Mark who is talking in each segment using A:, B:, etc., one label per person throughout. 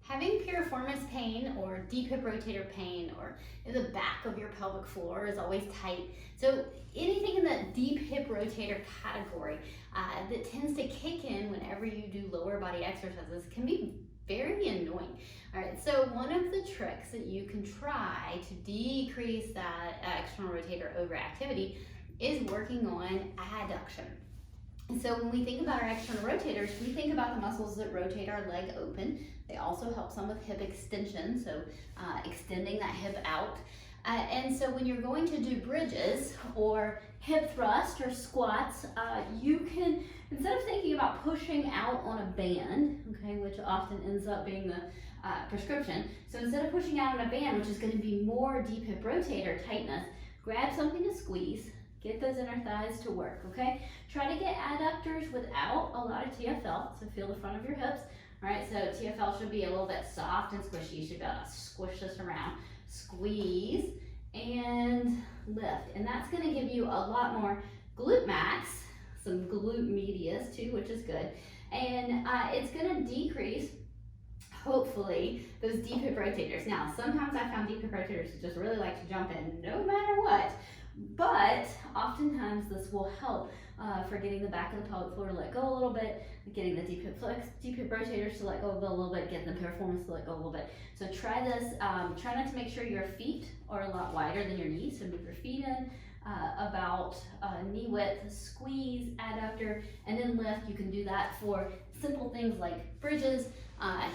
A: Having piriformis pain or deep hip rotator pain or in the back of your pelvic floor is always tight. So anything in that deep hip rotator category that tends to kick in whenever you do lower body exercises can be very annoying. All right, so one of the tricks that you can try to decrease that external rotator overactivity is working on adduction. And so when we think about our external rotators, we think about the muscles that rotate our leg open. They also help some with hip extension, so extending that hip out. And so when you're going to do bridges or hip thrust or squats, you can, instead of thinking about pushing out on a band, okay, which often ends up being the prescription, so instead of pushing out on a band, which is going to be more deep hip rotator tightness, grab something to squeeze. Get those inner thighs to work, okay? Try to get adductors without a lot of TFL, so feel the front of your hips. All right, so TFL should be a little bit soft and squishy. You should be able to squish this around. Squeeze and lift. And that's gonna give you a lot more glute max, some glute medius too, which is good. And it's gonna decrease, hopefully, those deep hip rotators. Now, sometimes I found deep hip rotators just really like to jump in no matter what. But oftentimes this will help for getting the back of the pelvic floor to let go a little bit, getting the deep hip rotators to let go a little bit, getting the piriformis to let go a little bit. So try this. Try not to make sure your feet are a lot wider than your knees. So move your feet in about knee width, squeeze, adductor, and then lift. You can do that for simple things like bridges,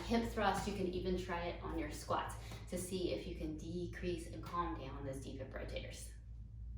A: hip thrust. You can even try it on your squats to see if you can decrease and calm down those deep hip rotators.